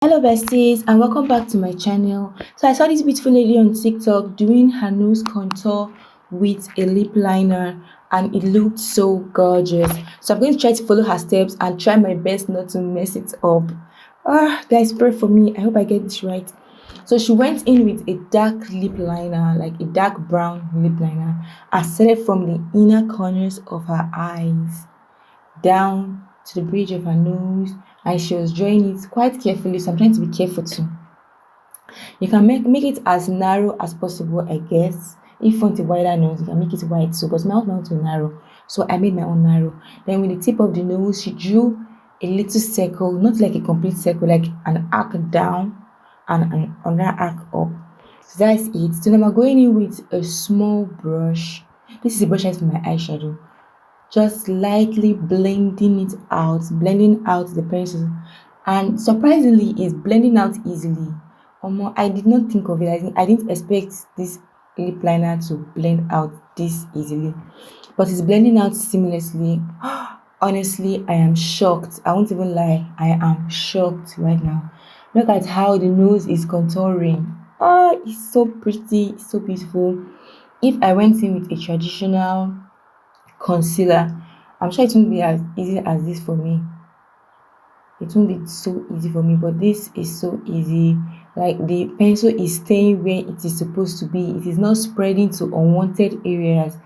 Hello besties and welcome back to my channel. So I saw this beautiful lady on TikTok doing her nose contour with a lip liner and it looked so gorgeous. So I'm going to try to follow her steps and try my best not to mess it up. Guys, pray for me. I hope I get this right. So she went in with a dark lip liner, like a dark brown lip liner, and started from the inner corners of her eyes down to the bridge of her nose, and she was drawing it quite carefully, so I'm trying to be careful too. You can make it as narrow as possible, I guess. If you want a wider nose, you can make it wide too, but my own want to be narrow, so I made my own narrow. Then with the tip of the nose, she drew a little circle, not like a complete circle, like an arc down and another arc up. So that's it. So now I'm going in with a small brush. This is a brush I use for my eyeshadow, just lightly blending out the pencil, and surprisingly it's blending out easily. I did not think of it. I didn't expect this lip liner to blend out this easily, but it's blending out seamlessly. Honestly, I am shocked. I won't even lie, I am shocked right now. Look at how the nose is contouring. It's so pretty, it's so beautiful. If I went in with a traditional concealer, I'm sure it won't be as easy as this for me. It won't be so easy for me, but this is so easy. Like, the pencil is staying where it is supposed to be. It is not spreading to unwanted areas.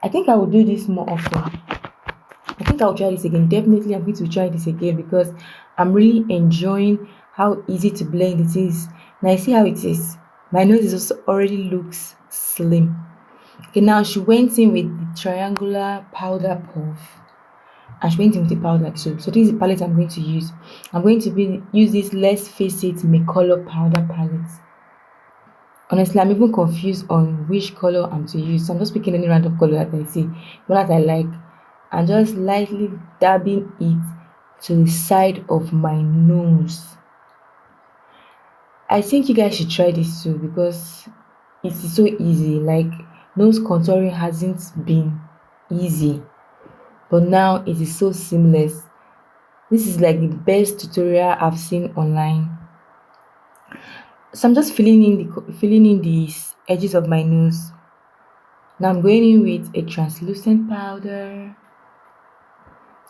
I think I will do this more often. I think I'll try this again. Definitely I'm going to try this again because I'm really enjoying how easy to blend it is. Now you see how it is. My nose is also already looks slim. Okay, now she went in with the triangular powder puff, and she went in with the powder too. So this is the palette I'm going to use. I'm going to use this Let's Face It Make Color powder palette. Honestly, I'm even confused on which color I'm to use. So I'm just picking any random color that I see, one that I like, and just lightly dabbing it to the side of my nose. I think you guys should try this too because it is so easy. Like, nose contouring hasn't been easy, but now it is so seamless. This is like the best tutorial I've seen online. So I'm just filling in these edges of my nose. Now I'm going in with a translucent powder.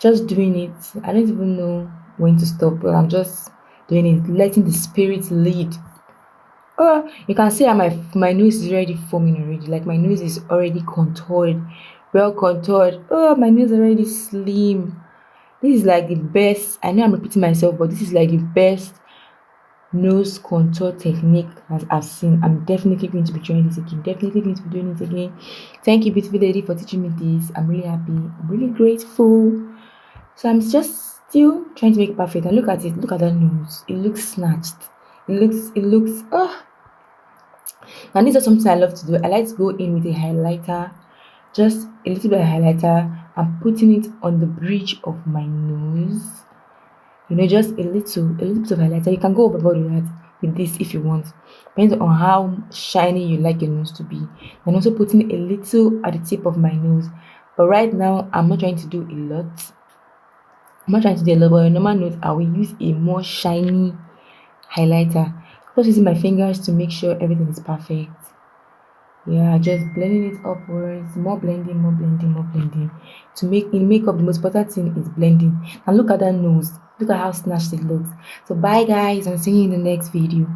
Just doing it. I don't even know when to stop, but I'm just doing it, letting the spirit lead. Oh, you can see that my nose is already forming already. Like, my nose is already contoured, well contoured. Oh, my nose is already slim. This is like the best. I know I'm repeating myself, but this is like the best nose contour technique that I've seen. I'm definitely going to be trying this again. Definitely going to be doing it again. Thank you, beautiful lady, for teaching me this. I'm really happy. I'm really grateful. So I'm just still trying to make it perfect. And look at it. Look at that nose. It looks snatched. It looks. And this is something I love to do. I like to go in with a highlighter, just a little bit of highlighter, and putting it on the bridge of my nose. Just a little bit of highlighter. You can go overboard with this if you want. Depends on how shiny you like your nose to be. And also putting a little at the tip of my nose. But right now, I'm not trying to do a lot. I'm not trying to do a lot, but a normal nose, I will use a more shiny highlighter. Just using my fingers to make sure everything is perfect. Yeah, just blending it upwards, more blending, more blending, more blending. In makeup, the most important thing is blending. And look at that nose. Look at how snatched it looks. So bye guys, and see you in the next video.